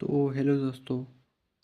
तो हेलो दोस्तों,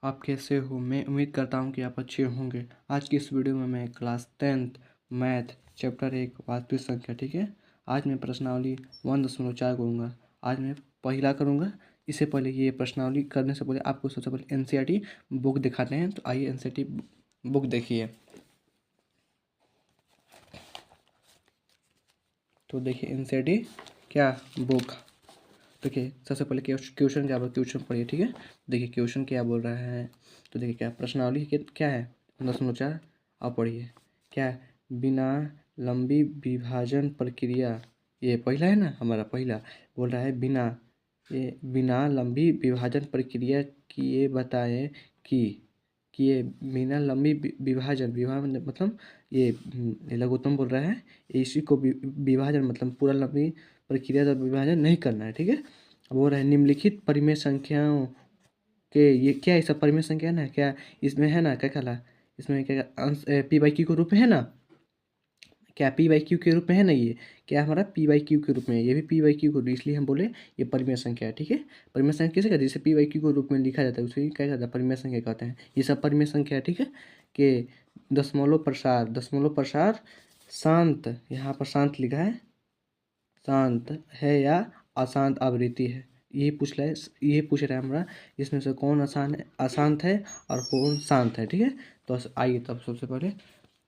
आप कैसे हो? मैं उम्मीद करता हूँ कि आप अच्छे होंगे। आज की इस वीडियो में मैं क्लास 10th मैथ चैप्टर 1 वास्तविक संख्या, ठीक है। आज मैं प्रश्नावली 1.4 करूँगा। आज मैं पहला करूँगा। इससे पहले ये प्रश्नावली करने से पहले आपको सबसे पहले एनसीईआरटी बुक दिखाते हैं। तो आइए एनसीईआरटी बुक देखिए। तो देखिए एनसीईआरटी क्या बुक। देखिए सबसे पहले क्वेश्चन क्या बोल, क्वेश्चन पढ़िए, ठीक है। देखिए क्वेश्चन क्या बोल रहा है। तो देखिए क्या प्रश्नावली क्या है 1.4। आप पढ़िए क्या है। बिना लंबी विभाजन प्रक्रिया, ये पहला है ना हमारा, पहला बोल रहा है बिना लंबी विभाजन प्रक्रिया किए बताएं कि ये बिना लंबी विभाजन मतलब ये लघुत्तम बोल रहा है। इसी को विभाजन मतलब पूरा लंबी प्रक्रिया का विभाजन नहीं करना है, ठीक है। अब बोल रहा है निम्नलिखित परिमेय संख्याओं के, ये क्या है सब परिमेय संख्या ना, क्या इसमें है ना, क्या कहला इसमें क्या अंश पी बाई क्यू के रूप में है ना, क्या पी बाई क्यू के रूप में है ना, ये क्या हमारा पी बाई क्यू के रूप में है, ये भी पी बाई क्यू को, इसलिए हम बोले ये परिमेय संख्या है, ठीक है। परिमेय संख्या किसे कहते हैं? जैसे पी बाई क्यू के रूप में लिखा जाता है उसे क्या कहता है, परिमेय संख्या कहते हैं। ये सब परिमेय संख्या है, ठीक है। कि दशमलव प्रसार शांत, यहाँ पर शांत लिखा है, शांत है या अशांत आवृत्ति है, ये पूछ रहा है हमारा। इसमें से कौन अशांत है और कौन शांत है, ठीक है। तो आइए तब सबसे पहले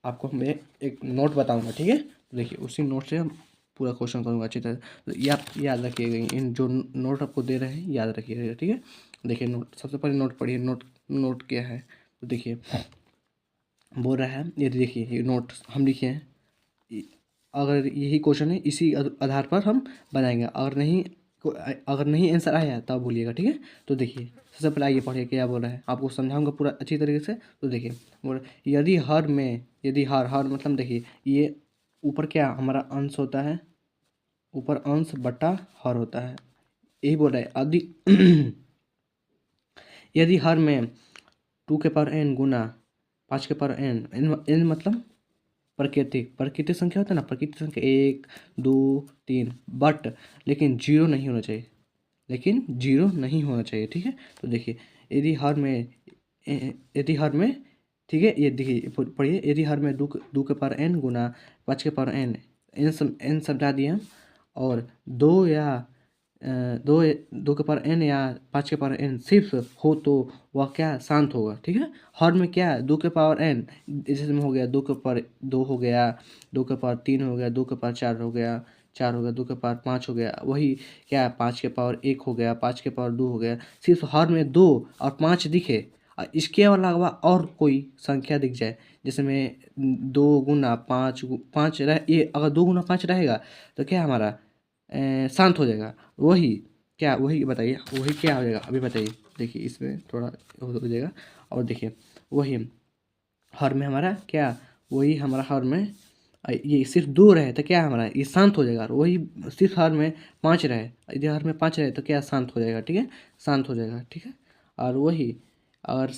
आपको मैं एक नोट बताऊंगा, ठीक है। तो देखिए उसी नोट से हम पूरा क्वेश्चन करूंगा अच्छी तरह। तो याद रखिएगा, इन जो नोट आपको दे रहे हैं याद रखिएगा, ठीक है। देखिए नोट, सबसे पहले नोट पढ़िए। नोट क्या है? तो देखिए बोल रहा है, ये देखिए ये नोट हम लिखे हैं। अगर यही क्वेश्चन है इसी आधार पर हम बनाएंगे। अगर नहीं आंसर आया तब बोलिएगा, ठीक है। तो देखिए सबसे पहले आइए पढ़िए क्या बोल रहा है, आपको समझाऊंगा पूरा अच्छी तरीके से। तो देखिए बोल यदि हर मतलब देखिए ये ऊपर क्या हमारा अंश होता है, ऊपर अंश बटा हर होता है, यही बोल रहा है। यदि यदि हर में 2 के पावर n गुना 5 के पावर n मतलब प्राकृतिक संख्या होता है ना, प्राकृतिक संख्या 1 2 3, बट लेकिन जीरो नहीं होना चाहिए, ठीक है। तो देखिए यदि हर में ठीक है, ये देखिए पढ़िए। यदि हर में 2 के पावर n गुना 5 के पावर n, n समझा दिए हम, और दो 2 के पावर n या 5 के पावर n सिर्फ हो तो वह क्या शांत होगा, ठीक है। हर में क्या 2 के पावर n, जैसे में हो गया 2 के पावर 2 हो गया, 2 के पावर 3 हो गया, 2 के पावर 4 हो गया, 4 हो गया, 2 के पावर 5 हो गया, वही क्या 5 के पावर 1 हो गया, 5 के पावर 2 हो गया। सिर्फ हर में 2 और 5 दिखे और इसके अलावा और कोई संख्या दिख जाए, जैसे में 2 गुना 5 रह, ये अगर 2 गुना 5 रहेगा तो क्या हमारा शांत हो जाएगा। वही बताइए, वही क्या हो जाएगा अभी बताइए। देखिए इसमें थोड़ा हो जाएगा। और देखिए वही हर में हमारा क्या, वही हमारा हर में ये सिर्फ 2 रहे तो क्या हमारा ये शांत हो जाएगा। और वही सिर्फ हर में 5 रहे, यदि हर में 5 रहे तो क्या शांत हो जाएगा, ठीक है, शांत हो जाएगा, ठीक है। और वही अगर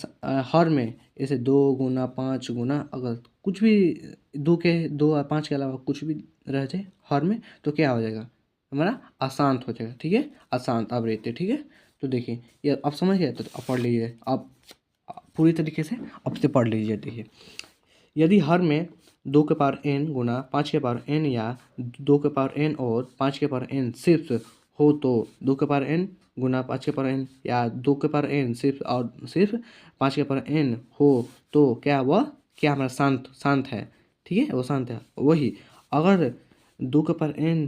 हर में जैसे 2 गुना 5 गुना अगर कुछ भी 2 और 5 के अलावा कुछ भी रह जाए हर में तो क्या हो जाएगा हमारा अशांत हो जाएगा, ठीक है, अशांत आवृत्ति, ठीक है। तो देखिए ये आप समझ गए तो आप पढ़ लीजिए, आप पूरी तरीके से अब से पढ़ लीजिए। देखिए यदि हर में 2 के पावर n गुना 5 के पावर n या 2 के पावर n और 5 के पावर n सिर्फ हो तो 2 के पावर n गुना 5 के पावर n या 2 के पावर n सिर्फ 5 के पावर n हो तो क्या हमारा शांत है, ठीक है, वो शांत है। वही अगर 2 के पावर n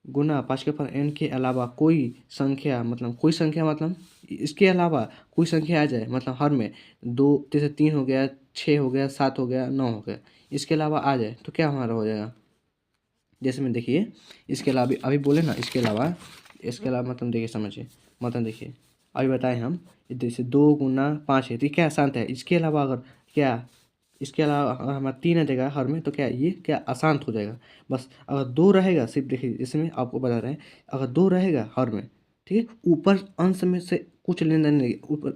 गुना 5 के पावर n के अलावा कोई संख्या मतलब इसके अलावा कोई संख्या आ जाए, मतलब हर में 2 जैसे 3 हो गया, 6 हो गया, 7 हो गया, 9 हो गया, इसके अलावा आ जाए तो क्या हमारा हो जाएगा। जैसे में देखिए इसके अलावा अभी बोले ना, इसके अलावा मतलब देखिए समझिए, मतलब देखिए अभी बताएं हम, जैसे 2 गुना 5 है तो ये क्या शांत है। इसके अलावा अगर हमारा 3 आ जाएगा हर में तो क्या ये क्या अशांत हो जाएगा। बस अगर 2 रहेगा, सिर्फ देखिए इसमें आपको बता रहे हैं, अगर 2 रहेगा हर में, ठीक है, ऊपर अंश में से कुछ लेन देन नहीं,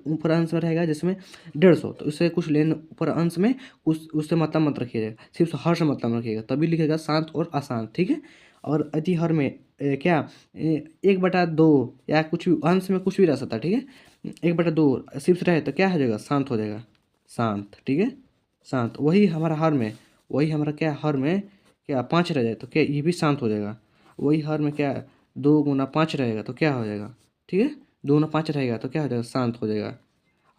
ऊपर अंश में रहेगा जिसमें 150, तो उससे कुछ लेन, ऊपर अंश में कुछ उससे मतलब मत रखिएगा, सिर्फ हर से मतलब रखिएगा, तभी लिखेगा शांत और अशांत, ठीक है। और अति हर में क्या 1/2 या कुछ भी अंश में कुछ भी रह सकता है, ठीक है। 1/2 सिर्फ रहे तो क्या हो जाएगा, शांत हो जाएगा, शांत, ठीक है, शांत। वही हमारा हर में, वही हमारा क्या हर में क्या 5 रह जाए तो क्या ये भी शांत हो जाएगा। वही हर में क्या 2 गुना 5 रहेगा तो क्या हो जाएगा, ठीक है, 2 गुना 5 रहेगा तो क्या हो जाएगा, शांत हो जाएगा।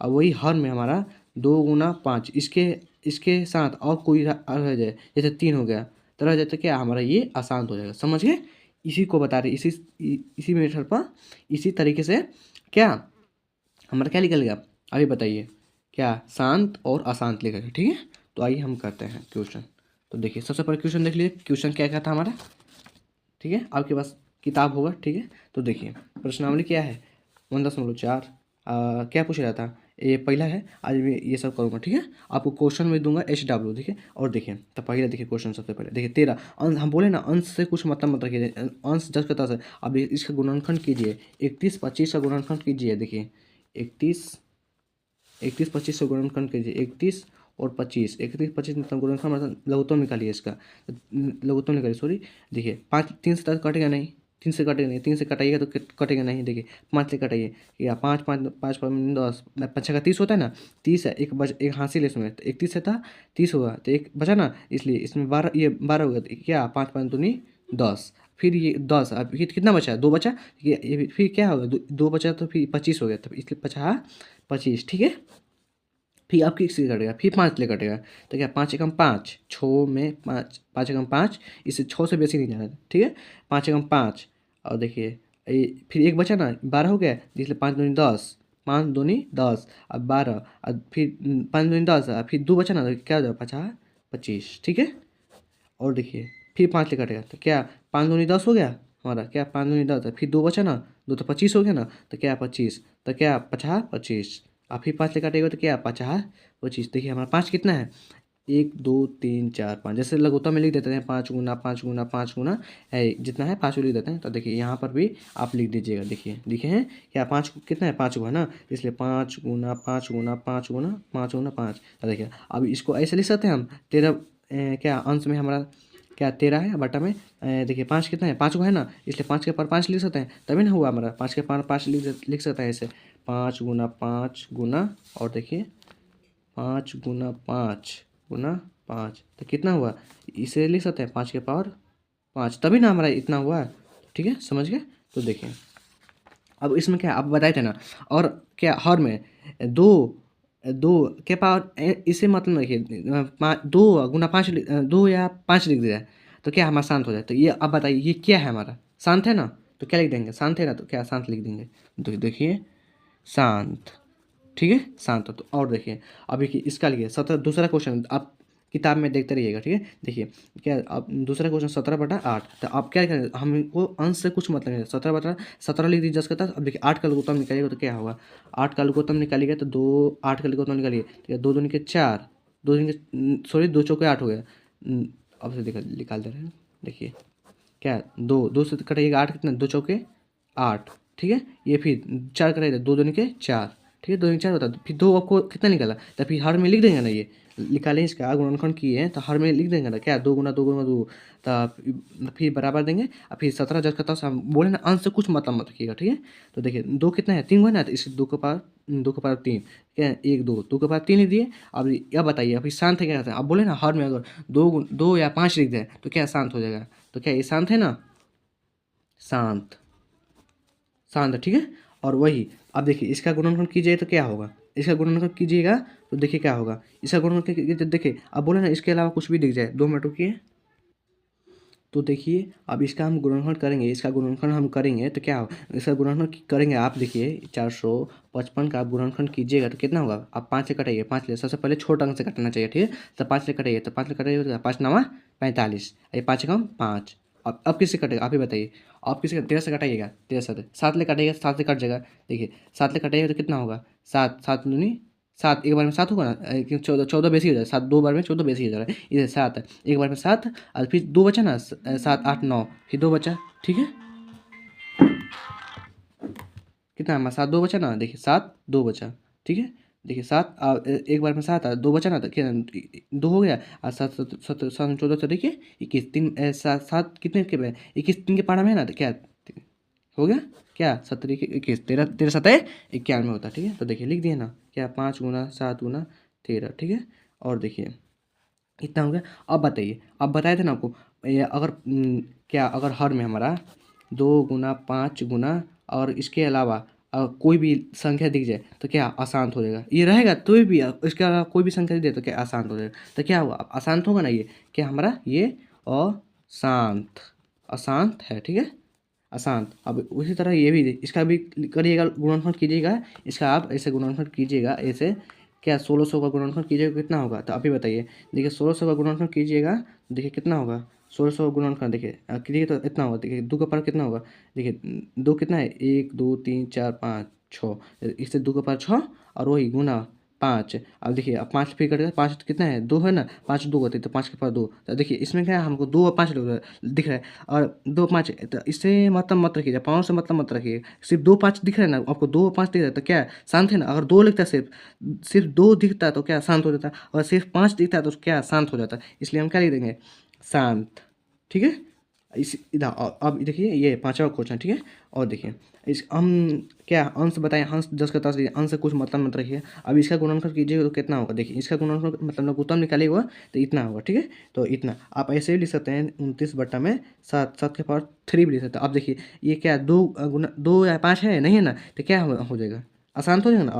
और वही हर में हमारा 2 गुना 5 इसके इसके साथ और कोई रह जाए, जैसे 3 हो गया तो रह जाए तो क्या हमारा ये अशांत हो जाएगा, समझ गए। इसी को बता रहे, इसी मेथड पर इसी तरीके से क्या हमारा क्या निकल गया, अभी बताइए, क्या शांत और अशांत लिखा गया, ठीक है। तो आइए हम करते हैं क्वेश्चन। तो देखिए सबसे पहले क्वेश्चन देख लीजिए, क्वेश्चन क्या क्या था हमारा, ठीक है, आपके पास किताब होगा, ठीक है। तो देखिए प्रश्नावली क्या है 1.4, क्या पूछ रहा था, ये पहला है, आज मैं ये सब करूँगा, ठीक है। आपको क्वेश्चन भी दूंगा HW, ठीक है। और देखिए तो पहले देखिए क्वेश्चन, सबसे पहले देखिए 13 अंश, हम बोले ना अंश से कुछ मतलब मत रखिए, अंश जस्ट करता है। अब इसका गुणनखंड कीजिए, 31 25 का गुणनखंड कीजिए, देखिए 31 25 से गुणनखंड कीजिए, 31 और 25, 31 25 मतलब गुणनखंड मतलब लघुत्तम निकालिए इसका, लघुत्तम निकालिए, सॉरी। देखिए 5 3 से कटेगा नहीं, 3 से कटेगा नहीं, 3 से कटाइएगा तो कटेगा नहीं, देखिए 5 से कटाइए, या 5 5 5 5 10 5 का 30 होता है ना, 30 है, एक हासिल है इसमें, तो 31 से था 30 हुआ तो एक बचा ना, इसलिए इसमें 12, ये 12 हो गया, तो क्या 5 5 दूनी 10, फिर ये 10, अब ये कितना बचा, 2 बचा, ये फिर क्या होगा, 2 बचा तो फिर 25 हो गया, तो इसलिए 25, ठीक है। फिर अब किससे कटेगा, फिर 5 ले कटेगा, तो क्या 5 एकम 5, 6 में 5, 5 एकम 5, इससे 6 से बेसी नहीं जाना, ठीक है, 5 एकम 5। और देखिए फिर एक बचा ना, 12 हो गया, इसलिए 5 दूनी 10, 5 दूनी 10, अब 12, अब फिर 5 दूनी 10, फिर 2 बचा ना, तो क्या हो जाएगा 50 25, ठीक है। और देखिए फिर 5 ले कटेगा, तो क्या 5 दूनी 10 हो गया हमारा, क्या 5 दूनी 10, फिर 2 बचा ना, 2 तो 25 हो गया ना, तो क्या 25, तो क्या 50 25, आप फिर 5 ले काटेगा तो क्या 50 25। देखिए हमारा 5 कितना है, 1 2 3 4 5, जैसे लघुत्तम में लिख देते हैं 5 गुना 5 गुना 5 गुना है जितना है 5 को लिख देते हैं। तो देखिए यहाँ पर भी आप लिख दीजिएगा, देखिए लिखे हैं क्या 5 कितना है, 5 को है ना, इसलिए 5 गुना 5 गुना 5 गुना 5 गुना 5। तो देखिए अब इसको ऐसे लिख सकते हैं हम 13, क्या अंश में हमारा क्या 13 है, बटा में देखिए 5 कितना है, 5 को है ना, इसलिए 5 के पर 5 लिख सकते हैं, तभी ना हुआ हमारा 5 के पर 5 लिख सकते हैं ऐसे, 5 गुना 5 गुना, और देखिए 5 गुना 5 गुना 5, तो कितना हुआ, इसे लिख सकते हैं 5 के पावर 5, तभी ना हमारा इतना हुआ, ठीक है, समझ गए। तो देखिए अब इसमें क्या आप बताए थे ना, और क्या हर में 2 2 के पावर, इसे मतलब देखिए 2 गुना 5, 2 या 5 लिख दिया तो क्या हमारा शांत हो जाए। तो ये अब बताइए ये क्या है हमारा, शांत है ना, तो क्या लिख देंगे, शांत है ना, तो क्या शांत लिख देंगे। तो देखिए शांत, ठीक है, शांत हो। तो और देखिए अभी कि इसका लिए 17 दूसरा क्वेश्चन आप किताब में देखते रहिएगा, ठीक है। देखिए क्या अब दूसरा क्वेश्चन 17/8, तो आप क्या करें, हमको अंश से कुछ मतलब नहीं, 17/17 लिख दीजिए 10 का 10। अब देखिए 8 का लघुत्तम निकालिएगा तो क्या होगा, 8 का लघुत्तम निकालिएगा तो 2, 8 का लघुत्तम निकालिए, ठीक है, 2 दूनी के 4, 2 दूनी के सॉरी 2 चौके 8 हो गया, अब से निकाल दे रहे हैं, देखिए क्या 2 से कटाइएगा 8 कितना, 2 चौके 8, ठीक है, ये फिर 4 कटाइएगा 2 दूनी के 4, ठीक है, 2 दूनी 4 होता है, फिर 2 आपको कितना निकाला, तो फिर हर में लिख देंगे ना, ये निकालें इसका गुणनखंड किए हैं तो हर में लिख देंगे ना, क्या 2 गुना 2 गुना 2, तो फिर बराबर देंगे, और फिर 17 जब करता हम बोले ना अंश से कुछ मतलब मत रखिएगा, ठीक है। तो देखिए 2 कितना है, 3 है ना, तो इसे 2 के पावर 3, क्या है 1 2 2 के पावर 3 लिख दिए। अब बताइए अभी शांत है क्या कहते हैं, अब बोले ना हर में अगर 2 या 5 लिख दें तो क्या शांत हो जाएगा, तो क्या ये शांत है ना, शांत, शांत, ठीक है। और वही अब देखिए इसका गुणनखंड कीजिए तो क्या होगा, इसका गुणनखंड कीजिएगा तो देखिए क्या होगा, इसका गुणनखंड कीजिए तो देखिए अब बोले ना इसके अलावा कुछ भी दिख जाए, 2 मिनट रुकिए। तो देखिए अब इसका हम गुणनखंड करेंगे, इसका गुणनखंड हम करेंगे तो क्या होगा, इसका गुणनखंड करेंगे, आप देखिए 455 का आप गुणनखंड कीजिएगा तो कितना होगा, आप 5 से कटाइए, 5 ले सबसे पहले छोटा अंक से कटना चाहिए, ठीक है। तो 5 से कटाइए, तो 5 से कटाइए तो 5 9 45, ये 5 कम 5। अब किससे कटेगा आप ही बताइए, आप किसी 13 से कटाइएगा, 13 से 7 ले कटाइएगा, 7 से कट जाएगा, देखिए 7 ले कटाइएगा तो कितना होगा, 7 7 दूनी 7, एक बार में 7 होगा ना, 14 14 बेसी हो जाएगा, 7 2 बार में 14 बेसी हो जा रहा है, इधर 7 है, एक बार में 7, और फिर 2 बचा ना, 7 8 9, फिर 2 बचा, ठीक है, कितना हमारा 7 2 बचा ना, देखिए 7 2 बचा, ठीक है। देखिए 7 एक बार में 7 2 बचा ना, तो क्या 2 हो गया, और 7 7 7 7 14 तो देखिए 21 3 7 7 कितने के में 21 3 के पारा में है ना, तो क्या हो गया, क्या 17 21 13 13 7 91 होता है। ठीक है, तो देखिए लिख दिए ना, क्या 5 गुना 7 गुना 13। ठीक है, और देखिए इतना हो गया। अब बताइए, अब बताए थे ना आपको, ये अगर क्या अगर हर में हमारा 2 गुना 5 गुना और इसके अलावा कोई भी संख्या दिख जाए तो क्या अशांत हो जाएगा, ये रहेगा तो भी इसके अलावा कोई भी संख्या दिख जाए तो क्या अशांत हो जाएगा, तो क्या हुआ, अशांत होगा ना, ये क्या हमारा ये अशांत, अशांत है। ठीक है, अशांत। अब उसी तरह ये भी इसका भी करिएगा, गुणनफल कीजिएगा, इसका आप ऐसे गुणनफल कीजिएगा, ऐसे क्या 1600 का गुणनफल कीजिएगा कितना होगा, तो अभी बताइए। देखिए 1600 का गुणनफल कीजिएगा, देखिए कितना होगा, 1600 का गुणनफल देखिए कीजिए तो इतना होगा। देखिए 2 का पावर कितना होगा, देखिए 2 कितना है, 1 2 3 4 5 6, इससे 2 का पावर 6 और वही गुना 5। अब देखिए अब 5 फिर कटेगा, 5 कितना है 2 है ना, 5 2 होते तो 5 के पावर 2, तो देखिए इसमें क्या है, हमको 2 और 5 दिख रहा है, और 2 5, तो इससे मतलब मत रखिए, पावर से मतलब मत रखिए, सिर्फ 2 5 दिख रहा है ना आपको, 2 और 5 दिख रहा है तो क्या है, शांत है ना। अगर 2 लिखता है, सिर्फ सिर्फ 2 दिखता है तो क्या शांत हो जाता है, और सिर्फ 5 दिखता है तो क्या शांत हो जाता है, इसलिए हम क्या लिख देंगे, शांत। ठीक है, इस इधर अब देखिए ये पांचवा क्वेश्चन। ठीक है, और देखिए इस हम क्या अंश बताएं, अंश 10 का 10 अंश से कुछ मतलब मत रखिए। अब इसका गुणनफल कीजिएगा तो कितना होगा, देखिए इसका गुणनफल मतलब लघुत्तम निकालिएगा तो इतना होगा। ठीक है, तो इतना आप ऐसे भी लिख सकते हैं 29 बट्टा में 7, 7 के पावर 3 भी लिख सकते हैं। अब देखिए ये क्या 2 गुना 2 या 5 है नहीं है ना, तो क्या हो जाएगा, अशांत हो जाएगा ना,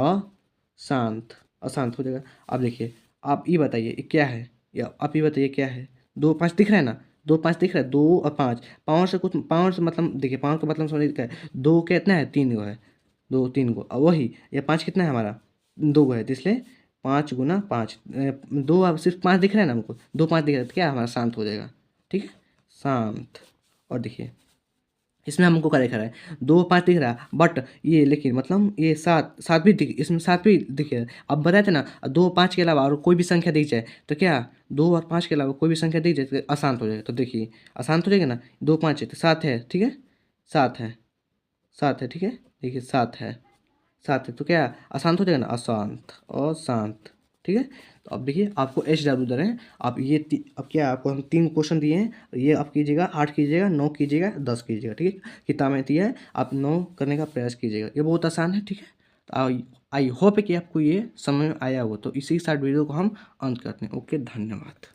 अशांत, अशांत हो जाएगा। अब देखिए आप ये बताइए ये क्या है, या आप ये बताइए क्या है, 2 5 दिख रहा है ना, 2 5 दिख रहा है, 2 और 5 पावर से कुछ, पावर से मतलब देखिए पावर का मतलब समझिए क्या है, 2 कितना है 3 गो है, 2 3 गो, और वही ये 5 कितना है हमारा 2 गो है, तो इसलिए 5 गुना 5 2, अब सिर्फ 5 दिख रहा है ना हमको, 2 5 दिख रहा है तो क्या हमारा शांत हो जाएगा। ठीक है, शांत। और देखिए इसमें हमको क्या दिख रहा है, 2 5 दिख रहा है, बट ये लेकिन मतलब ये 7 7 भी दिख, इसमें 7 भी दिख रहा है। अब बताए थे ना 2 5 के अलावा और कोई भी संख्या दिख जाए तो क्या 2 और 5 के अलावा कोई भी संख्या दिख जाए तो अशांत हो जाएगा। तो देखिए अशांत हो जाएगा ना, 2 5 है तो 7 है। ठीक है, 7 है, 7 है। ठीक है, देखिए 7 है, 7 है तो क्या अशांत हो जाएगा ना, अशांत, अशांत। ठीक है, तो अब देखिए आपको एच डब्ल्यू दे रहे हैं, आप ये अब क्या आपको हम 3 क्वेश्चन दिए हैं, ये आप कीजिएगा, 8 कीजिएगा, 9 कीजिएगा, 10 कीजिएगा। ठीक है, किताब में दिया है, आप 9 करने का प्रयास कीजिएगा, ये बहुत आसान है। ठीक है, तो आई होप कि आपको ये समझ में आया हो, तो इसी के साथ वीडियो को हम अंत करते हैं। ओके, धन्यवाद।